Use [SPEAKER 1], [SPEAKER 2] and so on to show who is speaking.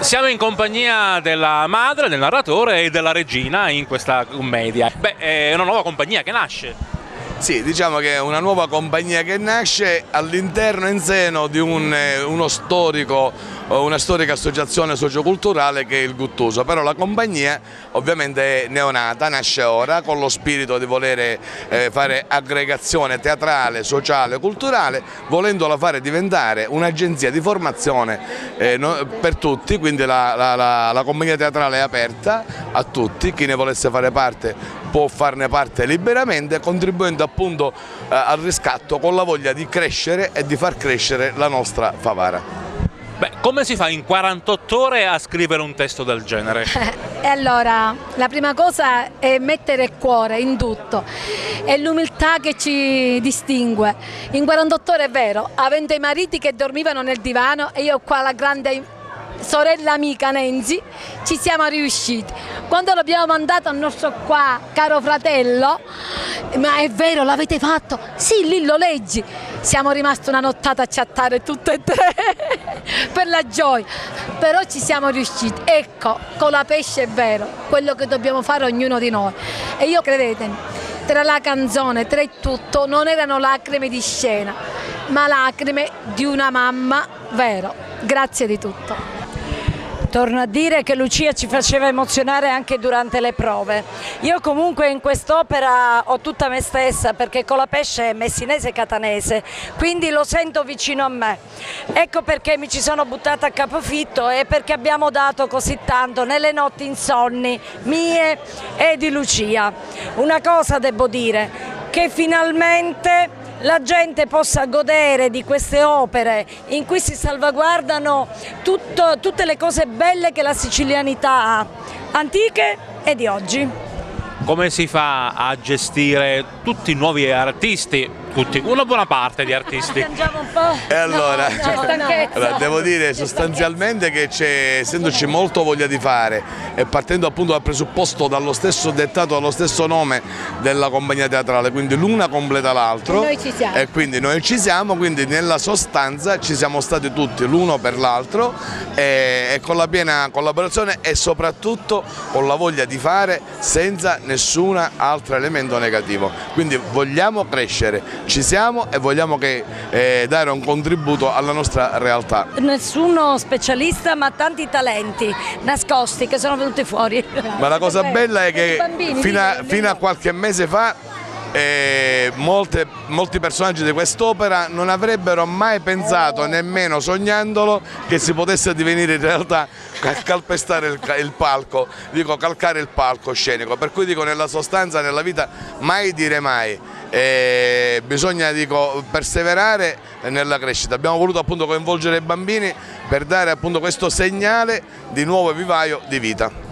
[SPEAKER 1] Siamo in compagnia della madre, del narratore e della regina in questa commedia. Beh, è una nuova compagnia che nasce.
[SPEAKER 2] Sì, diciamo che è una nuova compagnia che nasce all'interno in seno di una storica associazione socioculturale che è il Guttuso, però la compagnia ovviamente è neonata, nasce ora con lo spirito di voler fare aggregazione teatrale, sociale, culturale, volendola fare diventare un'agenzia di formazione per tutti, quindi la compagnia teatrale è aperta a tutti, chi ne volesse fare parte può farne parte liberamente, contribuendo appunto al riscatto con la voglia di crescere e di far crescere la nostra Favara.
[SPEAKER 1] Beh, come si fa in 48 ore a scrivere un testo del genere?
[SPEAKER 3] E allora, la prima cosa è mettere cuore in tutto, è l'umiltà che ci distingue. In 48 ore è vero, avendo i mariti che dormivano nel divano e io qua la grande sorella amica Nenzi, ci siamo riusciti. Quando l'abbiamo mandato al nostro qua caro fratello, ma è vero, l'avete fatto? Sì, lì lo leggi. Siamo rimasti una nottata a chattare tutte e tre per la gioia, però ci siamo riusciti. Ecco, con la pesce è vero, quello che dobbiamo fare ognuno di noi. E io, credetemi, tra la canzone, tra il tutto, non erano lacrime di scena, ma lacrime di una mamma, vero. Grazie di tutto.
[SPEAKER 4] Torno a dire che Lucia ci faceva emozionare anche durante le prove. Io comunque in quest'opera ho tutta me stessa, perché Colapesce è messinese e catanese, quindi lo sento vicino a me. Ecco perché mi ci sono buttata a capofitto e perché abbiamo dato così tanto nelle notti insonni mie e di Lucia. Una cosa devo dire, che finalmente la gente possa godere di queste opere in cui si salvaguardano tutte le cose belle che la sicilianità ha, antiche e di oggi.
[SPEAKER 1] Come si fa a gestire tutti i nuovi artisti? Una buona parte di artisti.
[SPEAKER 4] Un po'?
[SPEAKER 2] E allora, devo dire sostanzialmente che c'è, essendoci molto voglia di fare e partendo appunto dal presupposto, dallo stesso dettato, dallo stesso nome della compagnia teatrale, quindi l'una completa l'altro e quindi noi ci siamo, quindi nella sostanza ci siamo stati tutti l'uno per l'altro e con la piena collaborazione e soprattutto con la voglia di fare senza nessun altro elemento negativo, quindi vogliamo crescere. Ci siamo e vogliamo dare un contributo alla nostra realtà.
[SPEAKER 4] Nessuno specialista, ma tanti talenti nascosti che sono venuti fuori.
[SPEAKER 2] Ma la cosa bella è che fino a qualche mese fa molti personaggi di quest'opera non avrebbero mai pensato, nemmeno sognandolo, che si potesse divenire in realtà calpestare il palco, dico calcare il palco scenico, per cui dico nella sostanza, nella vita mai dire mai, bisogna perseverare nella crescita. Abbiamo voluto appunto coinvolgere i bambini per dare appunto questo segnale di nuovo vivaio di vita.